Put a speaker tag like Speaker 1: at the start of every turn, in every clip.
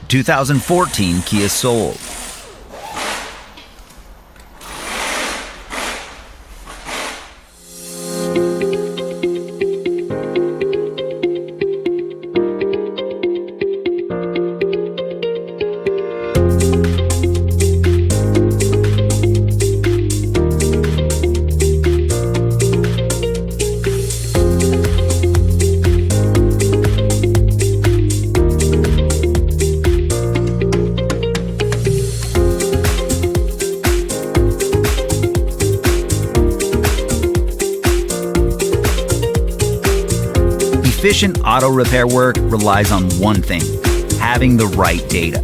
Speaker 1: 2014 Kia Soul. Efficient auto repair work relies on one thing: having the right data.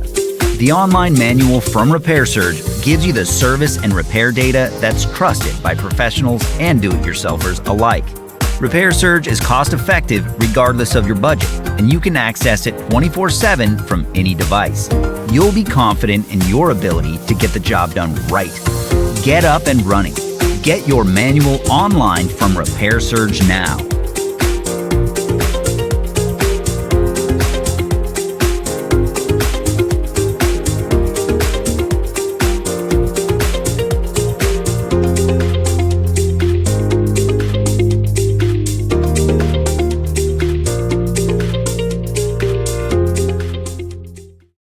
Speaker 1: The online manual from RepairSurge gives you the service and repair data that's trusted by professionals and do-it-yourselfers alike. RepairSurge is cost-effective regardless of your budget, and you can access it 24/7 from any device. You'll be confident in your ability to get the job done right. Get up and running. Get your manual online from RepairSurge now.